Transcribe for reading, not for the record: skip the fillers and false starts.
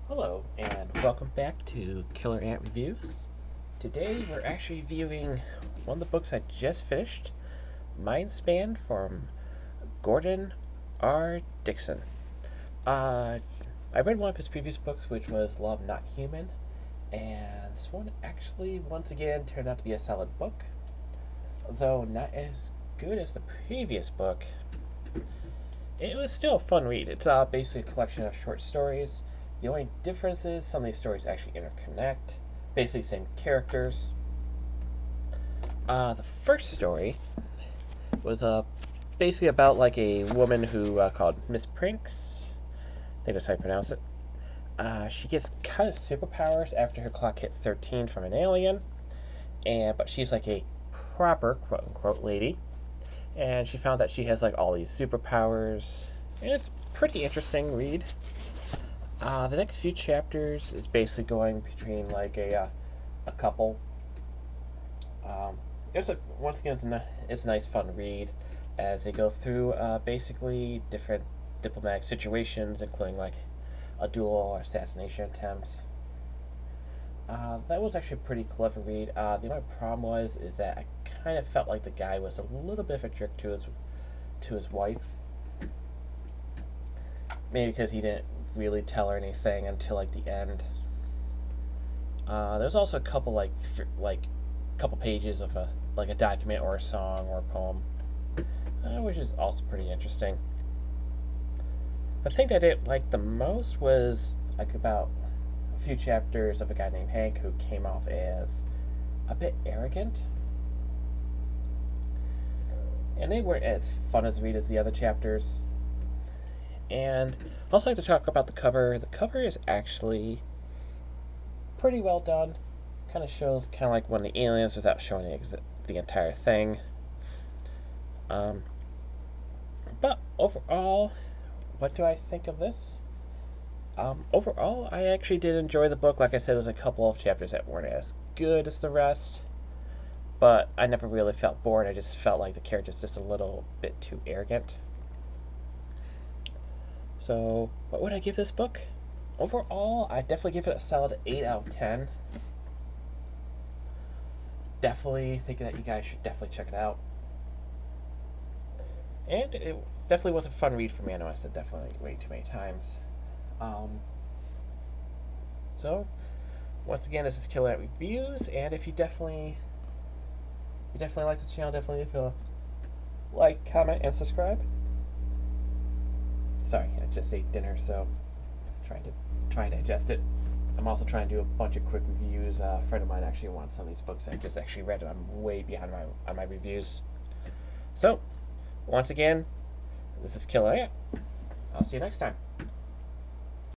Hello, and welcome back to Killer Ant Reviews. Today we're actually reviewing one of the books I just finished, Mindspan from Gordon R Dickson. I read one of his previous books, which was Love Not Human, and this one actually, once again, turned out to be a solid book, though not as good as the previous book. It was still a fun read. It's basically a collection of short stories. The only difference is some of these stories actually interconnect, basically same characters. The first story was basically about like a woman who called Miss Prinks. I think that's how you pronounce it. She gets kind of superpowers after her clock hit 13 from an alien, but she's like a proper quote unquote lady, and she found that she has like all these superpowers, and it's pretty interesting read. The next few chapters is basically going between like a couple. Once again, it's a nice fun read as they go through basically different diplomatic situations, including like a duel or assassination attempts. That was actually a pretty clever read. The only problem is that I kind of felt like the guy was a little bit of a jerk to his wife. Maybe because he didn't really tell her anything until like the end. There's also a couple couple pages of a document or a song or a poem, which is also pretty interesting. The thing that I didn't like the most was like about a few chapters of a guy named Hank who came off as a bit arrogant, and they weren't as fun as read as the other chapters. And I also like to talk about the cover. The cover is actually pretty well done. Kind of shows kind of like one of the aliens without showing the entire thing. But overall, what do I think of this? Overall, I actually did enjoy the book. Like I said, there was a couple of chapters that weren't as good as the rest, but I never really felt bored. I just felt like the character's just a little bit too arrogant. So, what would I give this book? Overall, I definitely give it a solid 8 out of 10. Definitely think that you guys should definitely check it out. And it definitely was a fun read for me. I know I said definitely way too many times. So, once again, this is Killer Ant Reviews, and if you definitely like this channel, definitely leave a like, comment, and subscribe. Sorry, I just ate dinner, so trying to digest it. I'm also trying to do a bunch of quick reviews. A friend of mine actually wants some of these books I just actually read, and I'm way behind on my reviews. So, once again, this is Killer Ant. I'll see you next time.